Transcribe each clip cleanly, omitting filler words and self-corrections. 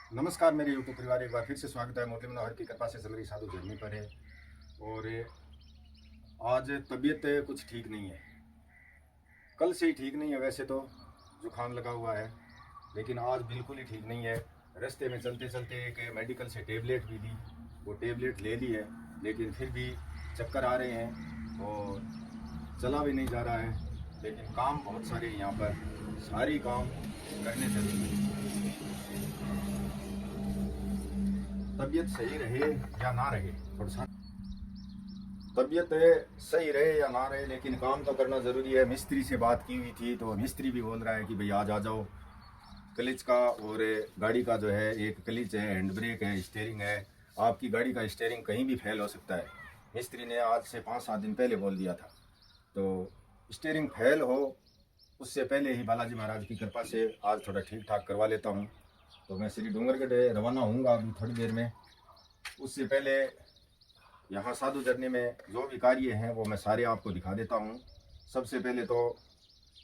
नमस्कार मेरे यूट्यूब परिवार, एक बार फिर से स्वागत है। मुरली मनोहर की कृपा से मेरी साधु जर्नी पर है। और आज तबीयत कुछ ठीक नहीं है, कल से ही ठीक नहीं है। वैसे तो जुकाम लगा हुआ है, लेकिन आज बिल्कुल ही ठीक नहीं है। रास्ते में चलते चलते एक मेडिकल से टेबलेट भी ली, वो टेबलेट ले ली है, लेकिन फिर भी चक्कर आ रहे हैं और चला भी नहीं जा रहा है। लेकिन काम बहुत सारे हैं यहाँ पर, सारी काम करने जरूरी है। तबीयत सही रहे या ना रहे, थोड़ा सा तबीयत सही रहे या ना रहे, लेकिन काम तो करना ज़रूरी है। मिस्त्री से बात की हुई थी तो मिस्त्री भी बोल रहा है कि भाई आज आ जाओ। क्लिच का और गाड़ी का जो है, एक क्लिच है, हैंड ब्रेक है, स्टीयरिंग है। आपकी गाड़ी का स्टीयरिंग कहीं भी फेल हो सकता है। मिस्त्री ने आज से 5-7 दिन पहले बोल दिया था। तो स्टीयरिंग फेल हो उससे पहले ही बालाजी महाराज की कृपा से आज थोड़ा ठीक ठाक करवा लेता हूँ। तो मैं श्री डूंगरगढ़ रवाना होऊंगा अभी थोड़ी देर में। उससे पहले यहाँ साधु जर्नी में जो भी कार्य हैं वो मैं सारे आपको दिखा देता हूँ। सबसे पहले तो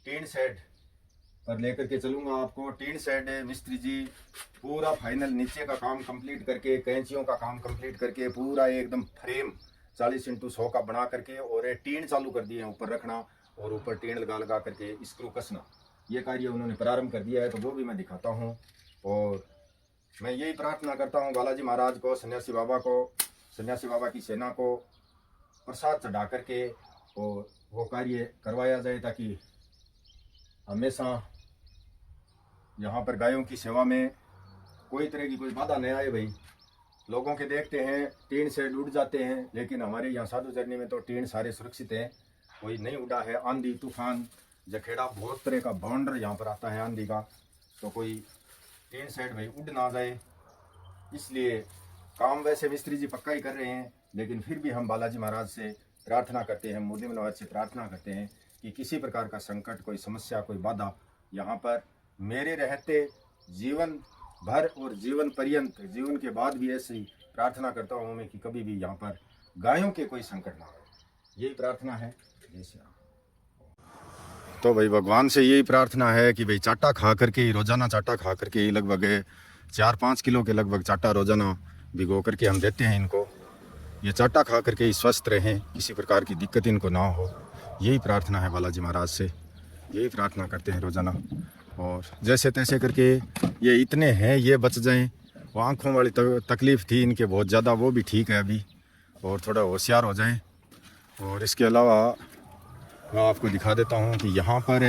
टीन शेड पर लेकर के चलूँगा आपको। टीन शेड मिस्त्री जी पूरा फाइनल नीचे का काम कंप्लीट करके, कैंचियों का काम कंप्लीट करके, पूरा एकदम फ्रेम 40x100 का बना करके और टीन चालू कर दिए हैं ऊपर रखना और ऊपर टीन लगा लगा करके स्क्रू कसना। ये कार्य उन्होंने प्रारंभ कर दिया है, तो वो भी मैं दिखाता हूँ। और मैं यही प्रार्थना करता हूँ बालाजी महाराज को, सन्यासी बाबा को, सन्यासी बाबा की सेना को प्रसाद चढ़ा करके और वो कार्य करवाया जाए, ताकि हमेशा यहाँ पर गायों की सेवा में कोई तरह की कोई बाधा नहीं आए। भाई लोगों के देखते हैं टीन से उड़ जाते हैं, लेकिन हमारे यहाँ साधु जर्नी में तो टीन सारे सुरक्षित हैं, कोई नहीं उड़ा है। आंधी तूफान जखेड़ा बहुत तरह का बाउंडर यहाँ पर आता है आंधी का, तो कोई टीन शेड भाई उड़ ना जाए। इसलिए काम वैसे मिस्त्री जी पक्का ही कर रहे हैं, लेकिन फिर भी हम बालाजी महाराज से प्रार्थना करते हैं, मुरली मनोहर से प्रार्थना करते हैं कि किसी प्रकार का संकट, कोई समस्या, कोई बाधा यहाँ पर मेरे रहते जीवन भर और जीवन पर्यंत, जीवन के बाद भी ऐसी प्रार्थना करता हूँ मैं कि कभी भी यहाँ पर गायों के कोई संकट ना आए। यही प्रार्थना है। जय श्री राम। तो भाई भगवान से यही प्रार्थना है कि भाई चाटा खा करके ही, रोजाना चाटा खा करके ही, लगभग 4-5 किलो के लगभग चाटा रोजाना भिगो करके हम देते हैं इनको। ये चाटा खा करके ही स्वस्थ रहें, किसी प्रकार की दिक्कत इनको ना हो। यही प्रार्थना है बालाजी महाराज से, यही प्रार्थना करते हैं रोजाना। और जैसे तैसे करके ये इतने हैं, ये बच जाएं। वो आँखों वाली तकलीफ़ थी इनके बहुत ज़्यादा, वो भी ठीक है अभी, और थोड़ा होशियार हो जाएं। और इसके अलावा मैं आपको दिखा देता हूँ कि यहाँ पर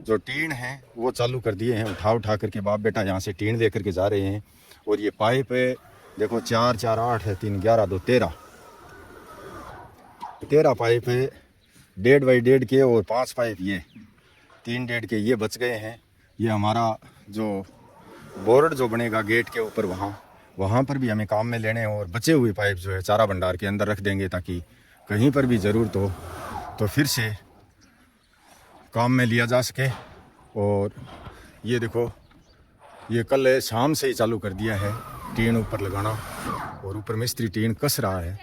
जो टीन है वो चालू कर दिए हैं, उठा करके बाप बेटा यहाँ से टीन ले करके जा रहे हैं। और ये पाइप है, देखो 4 4 8 है, 3 11 2 13 पाइप है, 1.5 बाई 1.5 के, और 5 पाइप ये 3 1.5 के ये बच गए हैं। ये हमारा जो बोर्ड जो बनेगा गेट के ऊपर, वहाँ पर भी हमें काम में लेने हैं। और बचे हुए पाइप जो है चारा भंडार के अंदर रख देंगे, ताकि कहीं पर भी ज़रूरत हो तो फिर से काम में लिया जा सके। और ये देखो, ये कल शाम से ही चालू कर दिया है टीन ऊपर लगाना, और ऊपर मिस्त्री टीन कस रहा है।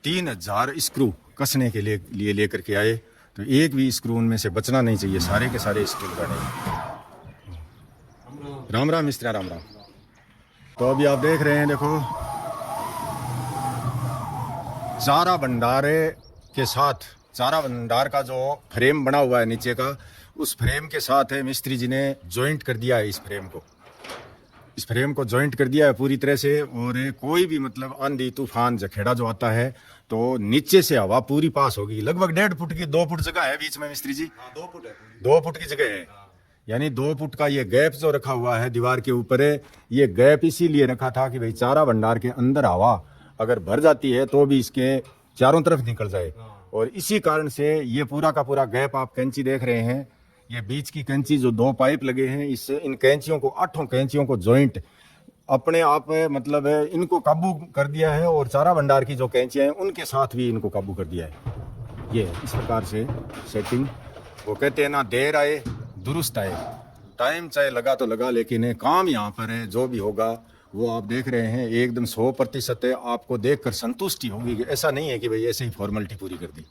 3000 स्क्रू कसने के लिए लेकर के आए, तो एक भी स्क्रू उनमें से बचना नहीं चाहिए, सारे के सारे स्क्रू लगाने। राम राम मिस्त्री, राम राम। तो अभी आप देख रहे हैं, देखो चारा भंडार के साथ, चारा भंडार का जो फ्रेम बना हुआ है नीचे का, उस फ्रेम के साथ है मिस्त्री जी ने जॉइंट कर दिया है। इस फ्रेम को जॉइंट कर दिया है पूरी तरह से। और कोई भी मतलब आंधी तूफान जखेड़ा जो आता है, तो नीचे से हवा पूरी पास होगी। लगभग 1.5 फुट की, 2 फुट जगह है बीच में मिस्त्री जी। 2 फुट है, 2 फुट की जगह है, यानी 2 फुट का ये गैप जो रखा हुआ है दीवार के ऊपर है। ये गैप इसीलिए रखा था कि भाई चारा भंडार के अंदर हवा अगर भर जाती है तो भी इसके चारों तरफ निकल जाए। और इसी कारण से ये पूरा का पूरा गैप, आप कैंची देख रहे हैं, ये बीच की कैंची जो 2 पाइप लगे हैं, इससे इन कैंचियों को, 8 कैंचियों को जॉइंट अपने आप मतलब इनको काबू कर दिया है। और चारा भंडार की जो कैंचियाँ हैं उनके साथ भी इनको काबू कर दिया है। ये इस प्रकार से सेटिंग, वो कहते हैं ना, देर आए दुरुस्त आए। टाइम चाहे लगा तो लगा, लेकिन काम यहाँ पर है। जो भी होगा वो आप देख रहे हैं एकदम 100% है। आपको देखकर संतुष्टि होगी। ऐसा नहीं है कि भाई ऐसे ही फॉर्मेलिटी पूरी कर दी।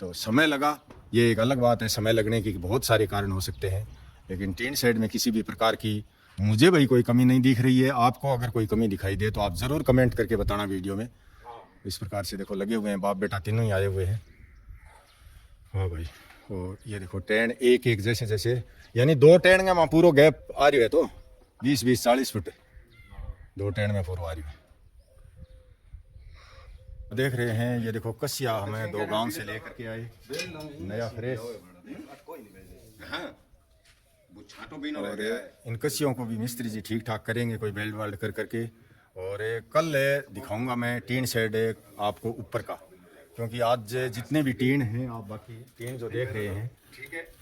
तो समय लगा, ये एक अलग बात है। समय लगने के बहुत सारे कारण हो सकते हैं, लेकिन टीन शेड में किसी भी प्रकार की मुझे भाई कोई कमी नहीं दिख रही है। आपको अगर कोई कमी दिखाई दे तो आप ज़रूर कमेंट करके बताना वीडियो में। इस प्रकार से देखो लगे हुए हैं, बाप बेटा तीनों ही आए हुए हैं। हाँ भाई, और ये देखो टैंड एक एक जैसे जैसे, यानी 2 टैंड में वहाँ पूरा गैप आ रही है, तो 20-40 फुट 2 टैंड में पूरा आ रही है। देख रहे हैं ये देखो कसिया हमें 2 गांव से लेकर के आए, नया फ्रेश। और इन कसियों को भी मिस्त्री जी ठीक ठाक करेंगे, कोई बेल्ट वाल्ट कर करके। और कल दिखाऊंगा मैं टीन शेड आपको ऊपर का, क्योंकि आज जितने भी टीन हैं, आप बाकी टीन जो देख रहे हैं,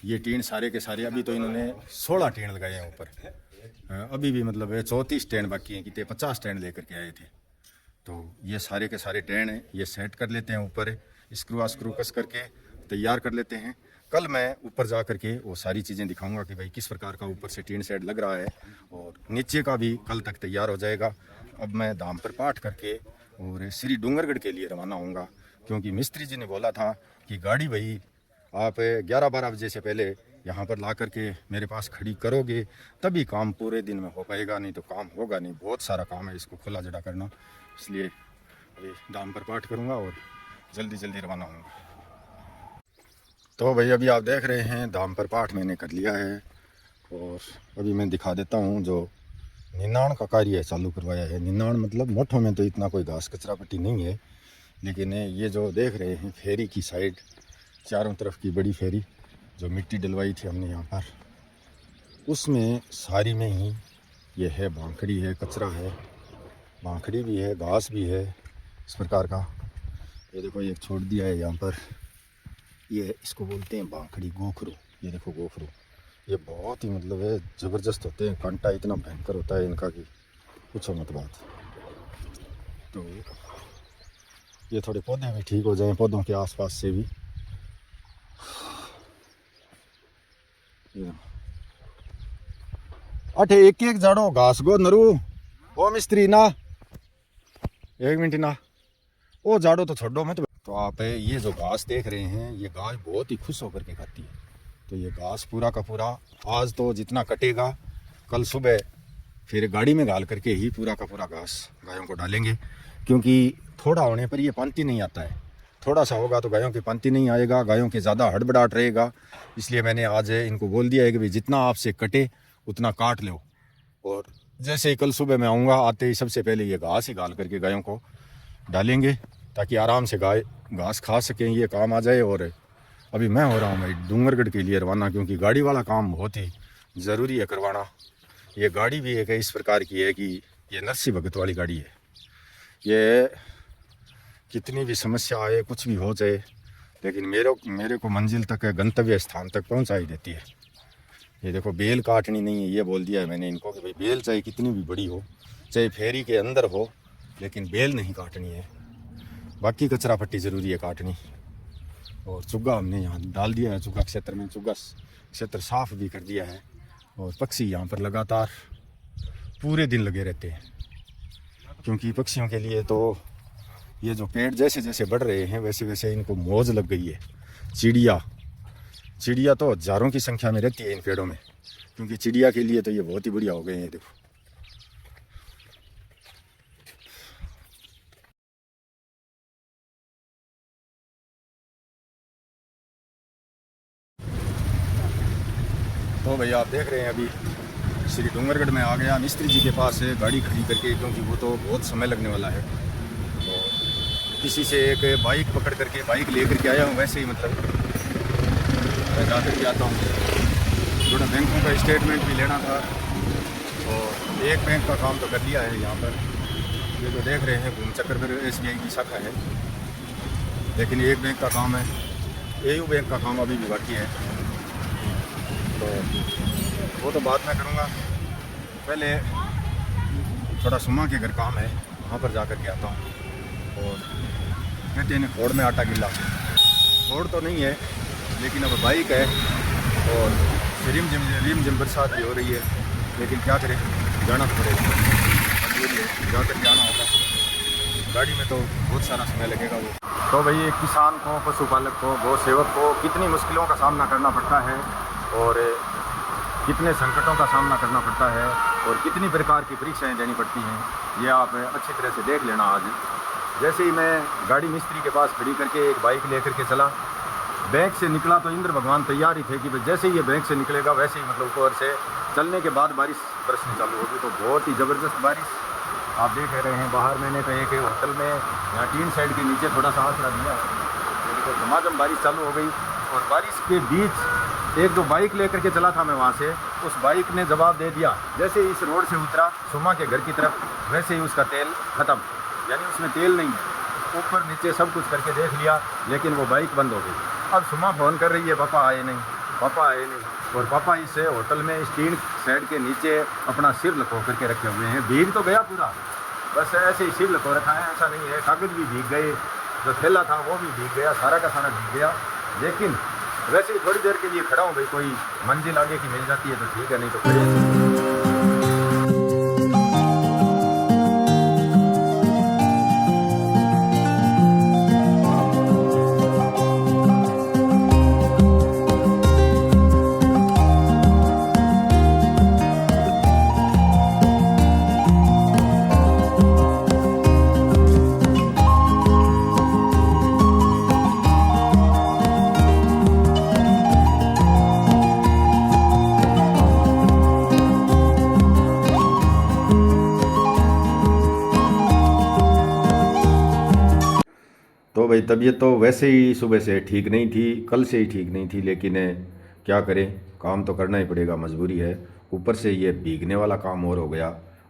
ये टीन सारे के सारे, अभी तो इन्होंने 16 टीन लगाए हैं ऊपर। अभी भी मतलब 34 टेन बाकी हैं, कितने 50 टेन लेकर के आए थे। तो ये सारे के सारे टेन हैं, ये सेट कर लेते हैं ऊपर, स्क्रू कस करके तैयार कर लेते हैं। कल मैं ऊपर जा करके वो सारी चीज़ें दिखाऊंगा कि भाई किस प्रकार का ऊपर से टीन शेड लग रहा है, और नीचे का भी कल तक तैयार हो जाएगा। अब मैं दाम पर पाठ करके और श्री डूंगरगढ़ के लिए रवाना होऊंगा, क्योंकि मिस्त्री जी ने बोला था कि गाड़ी भाई आप 11-12 बजे से पहले यहाँ पर ला करके मेरे पास खड़ी करोगे तभी काम पूरे दिन में हो पाएगा, नहीं तो काम होगा नहीं। बहुत सारा काम है इसको खुला जड़ा करना, इसलिए अभी दाम पर पाठ करूँगा और जल्दी जल्दी रवाना होऊंगा। तो भाई अभी आप देख रहे हैं दाम पर पाठ मैंने कर लिया है, और अभी मैं दिखा देता हूँ जो 99 का कार्य चालू करवाया है। 99 मतलब मोठों में तो इतना कोई घास कचरा पट्टी नहीं है, लेकिन ये जो देख रहे हैं फेरी की साइड, चारों तरफ की बड़ी फेरी जो मिट्टी डलवाई थी हमने यहाँ पर, उसमें सारी में ही ये है, बांखड़ी है, कचरा है, बांखड़ी भी है, घास भी है, इस प्रकार का। ये देखो एक छोड़ दिया है यहाँ पर, ये इसको बोलते हैं बांखड़ी, गोखरू। ये देखो गोखरू, ये बहुत ही मतलब है ज़बरदस्त होते हैं, कांटा इतना भयंकर होता है इनका कि पूछो मत बात। तो ये थोड़े पौधे भी ठीक हो जाएं, पौधों के आसपास से भी। अठे एक एक जाड़ो घास गो नरू, ओ मिस्त्री ना 1 मिनट ना, ओ जाड़ो तो छोड़ो मत। तो आप ये जो घास देख रहे हैं, ये घास बहुत ही खुश होकर के खाती है। तो ये घास पूरा का पूरा आज तो जितना कटेगा, कल सुबह फिर गाड़ी में डाल करके ही पूरा का पूरा घास गायों को डालेंगे, क्योंकि थोड़ा होने पर ये पांति नहीं आता है। थोड़ा सा होगा तो गायों की पांति नहीं आएगा, गायों के ज़्यादा हड़बड़ाहट रहेगा। इसलिए मैंने आज इनको बोल दिया है कि भाई जितना आपसे कटे उतना काट लो, और जैसे ही कल सुबह मैं आऊँगा, आते ही सबसे पहले ये घास ही डाल करके गायों को डालेंगे, ताकि आराम से गाय घास खा सकें, ये काम आ जाए। और अभी मैं हो रहा हूँ भाई डूंगरगढ़ के लिए रवाना, क्योंकि गाड़ी वाला काम बहुत ही ज़रूरी है करवाना। ये गाड़ी भी एक इस प्रकार की है कि ये नरसी भगत वाली गाड़ी है। ये कितनी भी समस्या आए, कुछ भी हो जाए, लेकिन मेरे को मंजिल तक, गंतव्य स्थान तक पहुँचा ही देती है। ये देखो बेल काटनी नहीं है, ये बोल दिया है मैंने इनको कि भाई बेल चाहे कितनी भी बड़ी हो, चाहे फेरी के अंदर हो, लेकिन बेल नहीं काटनी है। बाकी कचरा पट्टी ज़रूरी है काटनी। और चुग्गा हमने यहाँ डाल दिया है, चुग्गा क्षेत्र में, चुग्गा क्षेत्र साफ भी कर दिया है। और पक्षी यहाँ पर लगातार पूरे दिन लगे रहते हैं, क्योंकि पक्षियों के लिए तो ये जो पेड़ जैसे जैसे बढ़ रहे हैं वैसे वैसे इनको मौज लग गई है। चिड़िया तो हज़ारों की संख्या में रहती है इन पेड़ों में, क्योंकि चिड़िया के लिए तो ये बहुत ही बढ़िया हो गए हैं। देखो तो भैया आप देख रहे हैं अभी श्री डूंगरगढ़ में आ गया मिस्त्री जी के पास है गाड़ी खड़ी करके, क्योंकि वो तो बहुत समय लगने वाला है। तो किसी से एक बाइक पकड़ करके बाइक लेकर के आया हूँ, वैसे ही मतलब मैं जा कर के आता हूँ। थोड़ा बैंकों का स्टेटमेंट भी लेना था, और एक बैंक का काम तो कर लिया है यहाँ पर। ये जो देख रहे हैं घूम चक्कर पर SBI की शाखा है, लेकिन एक बैंक का काम है, AU बैंक का काम अभी भी बाकी है। तो वो तो बाद में करूँगा, पहले थोड़ा सुमा के घर काम है, वहाँ पर जा कर के आता हूँ। और कहते हैं खोड़ में आटा गिल्ला, खोड़ तो नहीं है लेकिन अब बाइक है, और रिम जिम बरसात भी हो रही है, लेकिन क्या करें, जाना तो पड़ेगा, मजबूरी है, जा कर के आना होगा। गाड़ी में तो बहुत सारा समय लगेगा वो। तो भाई एक किसान को, पशुपालक को, गौ सेवक को कितनी मुश्किलों का सामना करना पड़ता है, और कितने संकटों का सामना करना पड़ता है, और कितनी प्रकार की परीक्षाएं देनी पड़ती हैं, ये आप अच्छी तरह से देख लेना। आज जैसे ही मैं गाड़ी मिस्त्री के पास खड़ी करके एक बाइक लेकर के चला, बैंक से निकला तो इंद्र भगवान तैयार ही थे कि जैसे ही ये बैंक से निकलेगा वैसे ही मतलब ऊपर से चलने के बाद बारिश बरसनी चालू होगी। तो बहुत ही ज़बरदस्त बारिश आप देख रहे हैं। बाहर मैंने तो एक होटल में यहाँ टीन साइड के नीचे थोड़ा सा आसरा दिया, तो धमाधम बारिश चालू हो गई। और बारिश के बीच एक दो बाइक लेकर के चला था मैं वहाँ से, उस बाइक ने जवाब दे दिया। जैसे ही इस रोड से उतरा सुमा के घर की तरफ, वैसे ही उसका तेल ख़त्म, यानी उसमें तेल नहीं है। ऊपर नीचे सब कुछ करके देख लिया, लेकिन वो बाइक बंद हो गई। अब सुमा फ़ोन कर रही है, पापा आए नहीं, पापा आए नहीं। और पापा इस होटल में इस टीन साइड के नीचे अपना सिर लको करके रखे हुए हैं। भीग तो गया पूरा, बस ऐसे ही सिर लको रखा है, ऐसा नहीं है। कागज़ भी भीग गए, जो थैला था वो भी भीग गया, सारा का सारा भीग गया। लेकिन वैसे ही थोड़ी देर के लिए खड़ा हूँ भाई, कोई मंजिल आगे की मिल जाती है तो ठीक है, नहीं तो खड़े। तो भाई तबीयत तो वैसे ही सुबह से ठीक नहीं थी, कल से ही ठीक नहीं थी, लेकिन क्या करें, काम तो करना ही पड़ेगा, मजबूरी है। ऊपर से ये भीगने वाला काम और हो गया,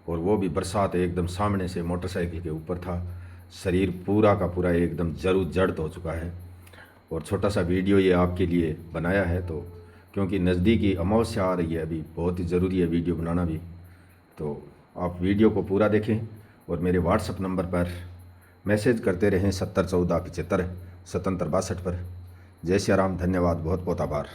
और वो भी बरसात एकदम सामने से मोटरसाइकिल के ऊपर था। शरीर पूरा का पूरा एकदम जर्द हो चुका है। और छोटा सा वीडियो ये आपके लिए बनाया है, तो क्योंकि नज़दीकी अमावस्या आ रही है, अभी बहुत ही ज़रूरी है वीडियो बनाना भी। तो आप वीडियो को पूरा देखें और मेरे व्हाट्सएप नंबर पर मैसेज करते रहें 70 14 75 77 62 पर। जय श्री राम, धन्यवाद, बहुत बहुत आभार।